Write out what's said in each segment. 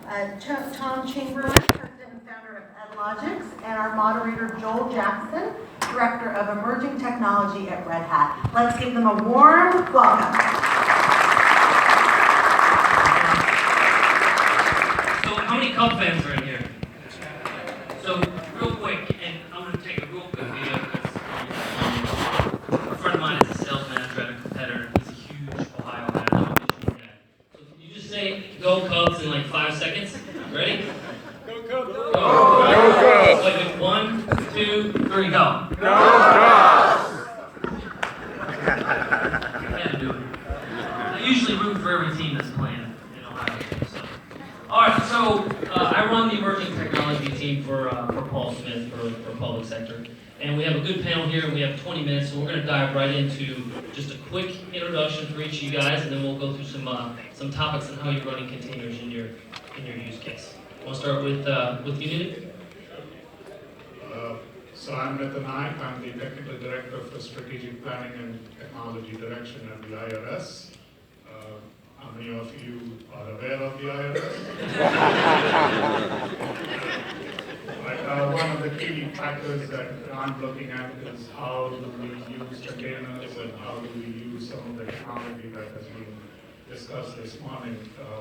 Tom Chamberlain, President and founder of EdLogics, and our moderator, Joel Jackson, Director of Emerging Technology at Red Hat. Let's give them a warm welcome. So how many Cub fans are in here? So real quick, and I'm going to take a real quick video because a friend of mine is a sales manager at a competitor. He's a huge Ohio guy. I'm a Michigan guy. So can you just say "Go Cubs" in like 5 seconds? Ready? Go Cubs! Go Cubs! Wait, 1, 2, 3, go! Go Cubs! I had to do it. I usually root for every team that's playing in Ohio. So. All right, so I run the emerging technology team for Paul Smith for public sector, and we have a good panel here. And we have 20 minutes, so we're going to dive right into just a quick introduction for each of you guys, and then we'll go through some topics on how you're running containers in your use case. Want to start with you, Nitin? So I'm Nitin Naik. I'm the Technical Director for Strategic Planning and Technology Direction at the IRS. How many of you are aware of the IRS? One of the key factors that I'm looking at is how do we use containers and how do we use some of the technology that has been discussed this morning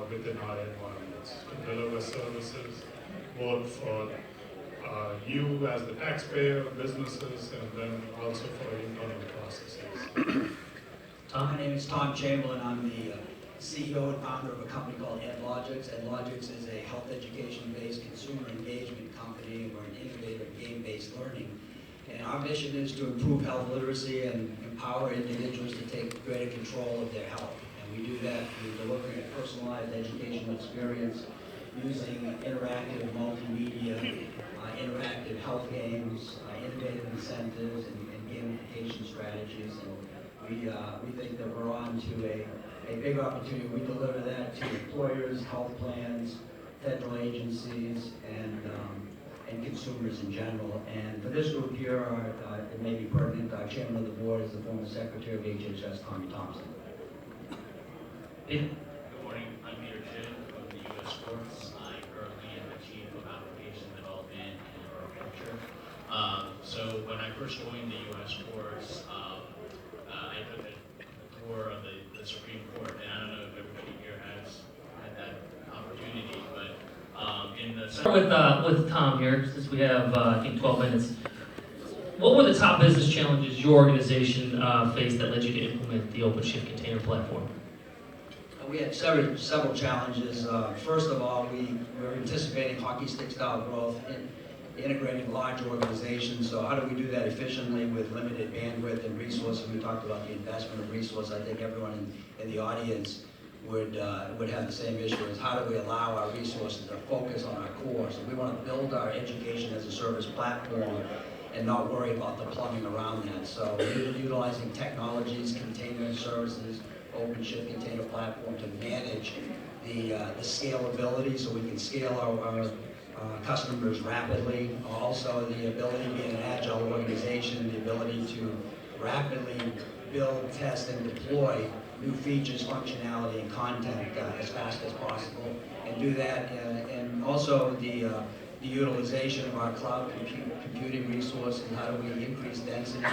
within our environments to deliver services both for you as the taxpayer, businesses, and then also for internal processes. My name is Tom Chamberlain. I'm the CEO and founder of a company called EdLogics. EdLogics is a health education-based consumer engagement company. We're an innovative game-based learning. And our mission is to improve health literacy and empower individuals to take greater control of their health. And we do that through delivering a personalized educational experience using interactive multimedia, interactive health games, innovative incentives, and gamification strategies. And we think that we're on to a big opportunity. We deliver that to employers, health plans, federal agencies, and consumers in general. And for this group here, it may be pertinent, our chairman of the board is the former secretary of HHS, Tommy Thompson. Good morning. I'm Peter Chin from the U.S. Courts. I currently am the Chief of Application Development and Architecture. So when I first joined the U.S. Courts, I took a tour of the Supreme Court, and I don't know if everybody here has had that opportunity, but in the... Start with Tom here, since we have, I think, 12 minutes. What were the top business challenges your organization faced that led you to implement the OpenShift Container Platform? We had several challenges. First of all, we were anticipating hockey stick style growth in integrating large organizations. So how do we do that efficiently with limited bandwidth and resources? We talked about the investment of resources. I think everyone in the audience would have the same issue, is how do we allow our resources to focus on our core? So we want to build our education as a service platform and not worry about the plumbing around that. So we're utilizing technologies, container services, OpenShift Container Platform to manage the scalability, so we can scale our customers rapidly. Also, the ability to be an agile organization, the ability to rapidly build, test, and deploy new features, functionality, and content as fast as possible, and do that. And also the utilization of our cloud computing resources. How do we increase density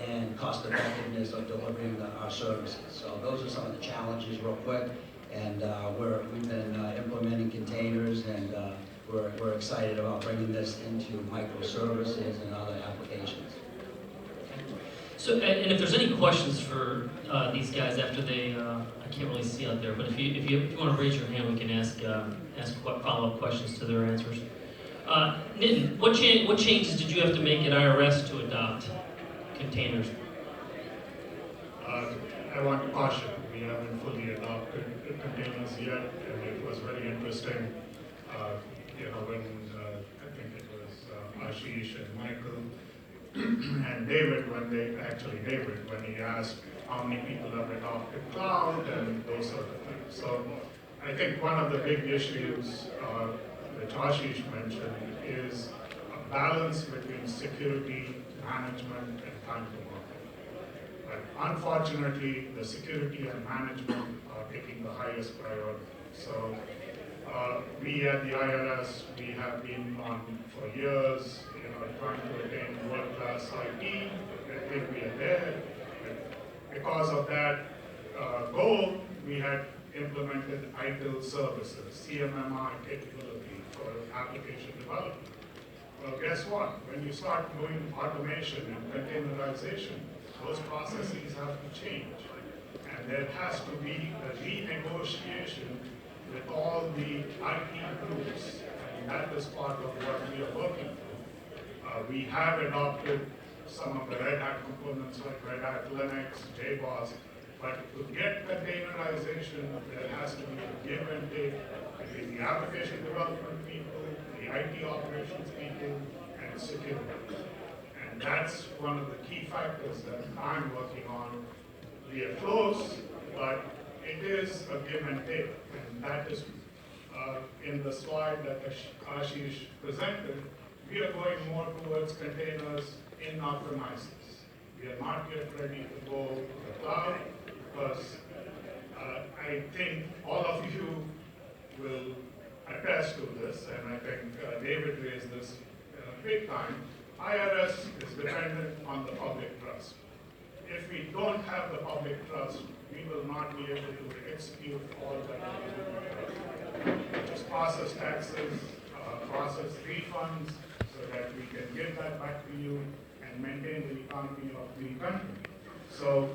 and cost effectiveness of delivering our services? So those are some of the challenges real quick, and we've been implementing containers, and we're excited about bringing this into microservices and other applications. So, and if there's any questions for these guys after they, I can't really see out there, but if you want to raise your hand, we can ask follow-up questions to their answers. Nitin, what changes did you have to make at IRS to adopt containers? I want to caution, we haven't fully adopted containers yet, and it was very interesting, when I think it was Ashish and Michael and David, when he asked how many people have adopted cloud and those sort of things. So I think one of the big issues that Ashish mentioned is a balance between security, management, and time to market. But unfortunately, the security and management are taking the highest priority. So We at the IRS, we have been on for years, trying to attain world-class IT. I think we are there. Because of that goal, we had implemented ITIL services, CMMI capability for application development. Well, guess what? When you start doing automation and containerization, those processes have to change. And there has to be a renegotiation with all the IT groups. And that is part of what we are working on. We have adopted some of the Red Hat components like Red Hat Linux, JBoss, but to get containerization, there has to be a give and take between the application development people, the IT operations people, and security. And that's one of the key factors that I'm working on. We are close, but it is a give and take. And that is in the slide that Ashish presented. We are going more towards containers in our premises. We are not yet ready to go to the cloud because I think all of you will attest to this, and I think David raised this big time. IRS is dependent on the public trust. If we don't have the public trust, we will not be able to execute all that we do. Just process taxes, process refunds, so that we can give that back to you and maintain the economy of the country. So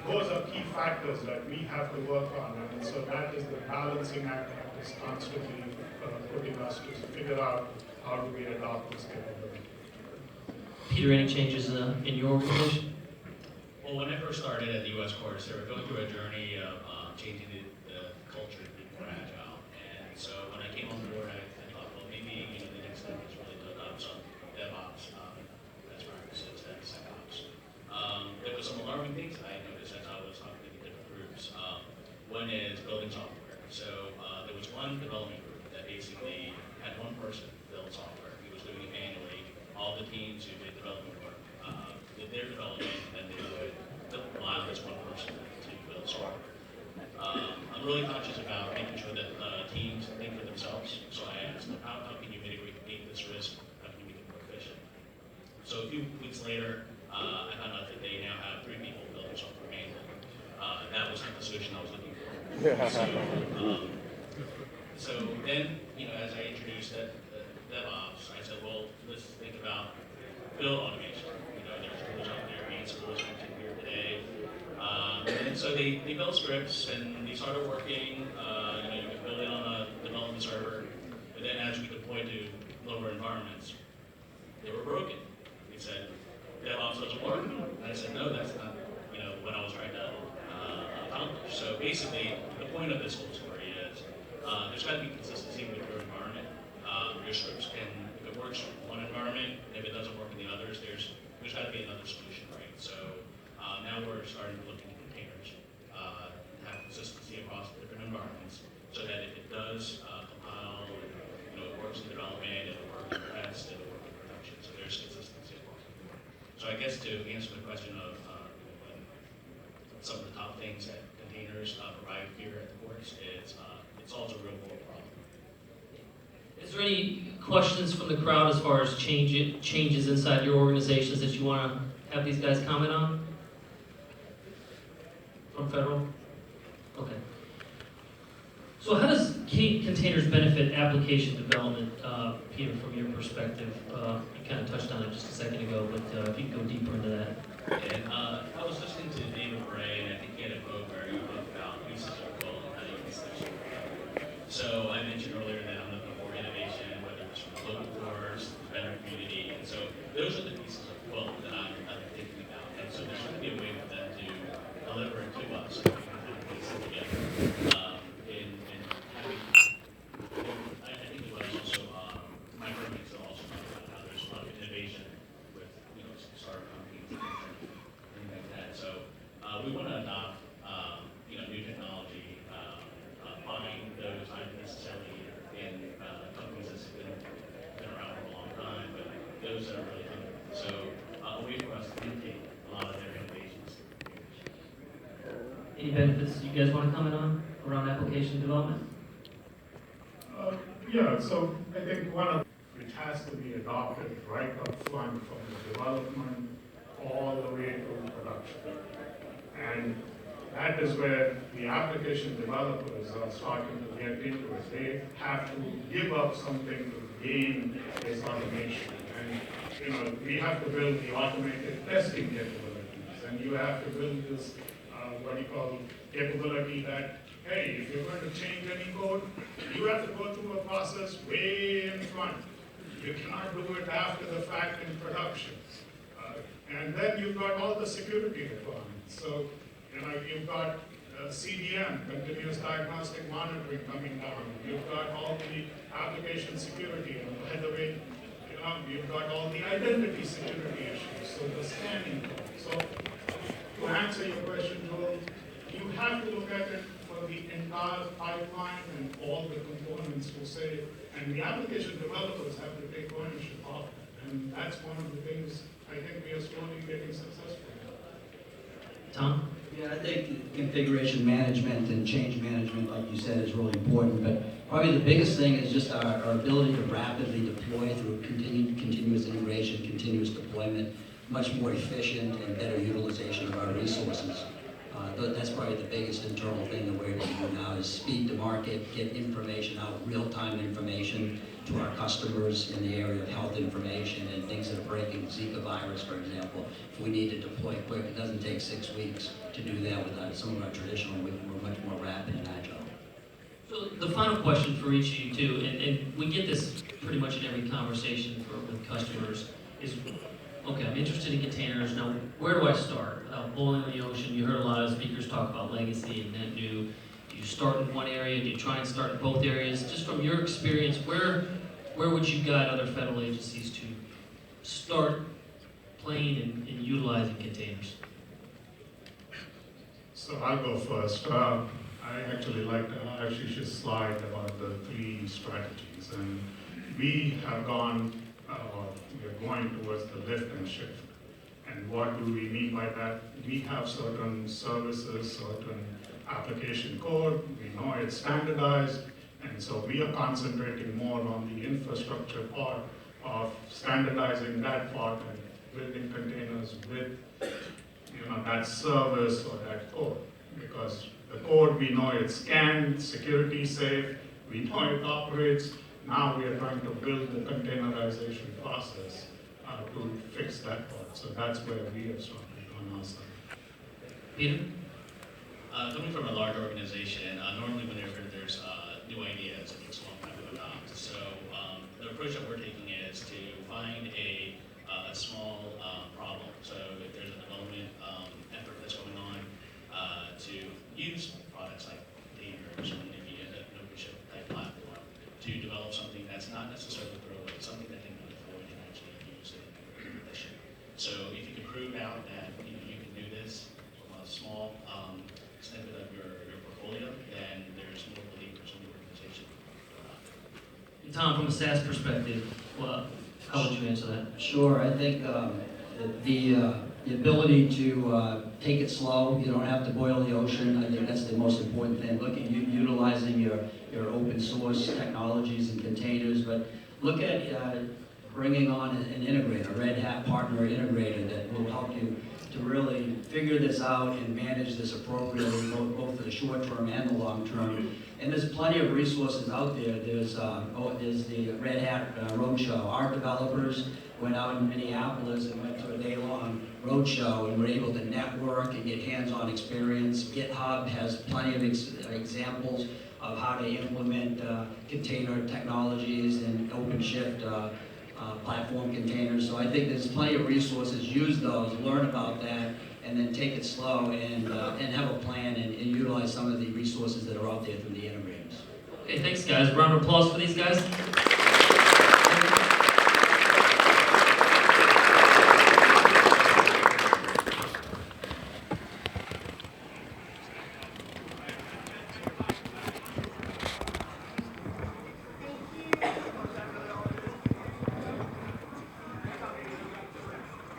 those are key factors that we have to work on, and so that is the balancing act that is constantly putting us to figure out how do we adopt this capability. Peter, any changes in your organization? Well, when I first started at the U.S. courts, they were going through a journey of changing the culture to be more agile. And so when I came on board, I thought, well, maybe the next step is really to adopt some DevOps best practices and SecOps. There were some alarming things I noticed as I was talking to different groups. One is building software. So there was one development group that basically had one person build software. He was doing it manually. All the teams who did development work did their development, and then they would allow this one person to build software. I'm really conscious about making sure that teams think for themselves. So I asked them, how can you mitigate this risk? How can you make it more efficient? So a few weeks later, I found out that they now have 3 people building software manually. That was not the solution I was looking for. So then, as I introduced DevOps, I said, well, let's think about build automation. There's tools out there, Ansible is mentioned here today. And so they built scripts and they started working. You could build it on a development server, but then as we deployed to lower environments, they were broken. They said, DevOps doesn't work. And I said, no, that's not what I was trying to accomplish. So basically, the point of this whole story is there's got to be consistency with your environment. Your scripts can, if it works in one environment, if it doesn't work in the others, there's got to be another solution, right? So now we're starting to look into containers, have consistency across different environments, so that if it does compile, it works in development, it'll work in test, it'll work in production. So there's consistency across the board. So I guess to answer the question of some of the top things that containers provide here at the courts is it solves a real world problem. Is there any questions from the crowd as far as changes inside your organizations that you want to have these guys comment on? From federal? Okay. So how does containers benefit application development, Peter, from your perspective? You kind of touched on it just a second ago, but if you can go deeper into that. And I was listening to David Bray, and I think he had a quote where he talked about pieces of code and how you use them. So I mentioned earlier that I'm looking for innovation, whether it's from local boards, the vendor community, and so those are the pieces of code that I'm thinking about. And so there's going to be a way for them to deliver it to us, so we can kind of piece it together. I think it was also my roommate also talked about how there's a lot of innovation with startup companies and things like that. So we want to adopt new technology, find those not necessarily in companies that's been around for a long time, but those that are really hungry. So a way for us to imitate a lot of their innovations. Any benefits you guys want to comment on around application development? Yeah, so I think one of which has to be adopted right up front from the development all the way to production. And that is where the application developers are starting to get into it. They have to give up something to gain this automation. And we have to build the automated testing capabilities, and you have to build this what you call capability that, hey, if you're going to change any code, you have to go through a process way in front. You cannot do it after the fact in production. And then you've got all the security requirements. So, you've got CDM, continuous diagnostic monitoring coming down. You've got all the application security. And by the way, you've got all the identity security issues. So the scanning. So to answer your question, Joel, you have to look at it for the entire pipeline and all the components to say, and the application developers have to take ownership of it. And that's one of the things I think we are slowly getting successful at. Tom? Yeah, I think configuration management and change management, like you said, is really important. But probably the biggest thing is just our ability to rapidly deploy through continuous integration, continuous deployment, much more efficient and better utilization of our resources. That's probably the biggest internal thing that we're able to do now is speed to market, get information out, real-time information to our customers in the area of health information and things that are breaking, Zika virus, for example. If we need to deploy quick, it doesn't take 6 weeks to do that with some of our traditional, we're much more rapid and agile. So the final question for each of you too, and we get this pretty much in every conversation with customers, is, okay, I'm interested in containers, now where do I start? Boiling in the ocean, you heard a lot of speakers talk about legacy and net new. Do you start in one area, do you try and start in both areas? Just from your experience, where would you guide other federal agencies to start playing and utilizing containers? So I'll go first. I actually liked Ashish's slide about the 3 strategies, and we have gone, we're going towards the lift and shift. And what do we mean by that? We have certain services, certain application code, we know it's standardized, and so we are concentrating more on the infrastructure part of standardizing that part and building containers with that service or that code. Because the code, we know it's scanned, security safe, we know it operates. Now we are trying to build the containerization process to fix that part. So that's where we have started on our side. Peter? Coming from a large organization, normally whenever there's new ideas, it takes a long time to adopt. So the approach that we're taking is to find a small problem. So if there's a development effort that's going on to use products like containers and maybe an OpenShift type platform to develop something that's not necessarily throwaway, something that can be deployed and actually used in production. So if you can prove out that you can do this from a small snippet of your portfolio, then there's more believers in the organization. And Tom, from a SaaS perspective, how would you answer that? Sure, I think the ability to take it slow, you don't have to boil the ocean. I think that's the most important thing. Look at utilizing your open source technologies and containers, but look at bringing on an integrator, a Red Hat partner integrator that will help you to really figure this out and manage this appropriately, both for the short term and the long term. And there's plenty of resources out there. There's the Red Hat Roadshow. Our developers went out in Minneapolis and went to a day-long roadshow and were able to network and get hands-on experience. GitHub has plenty of examples of how to implement container technologies and OpenShift platform containers. So I think there's plenty of resources. Use those, learn about that, and then take it slow and have a plan and utilize some of the resources that are out there through the integrators. Okay, thanks guys. Round of applause for these guys.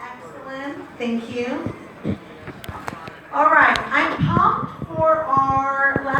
Excellent, thank you.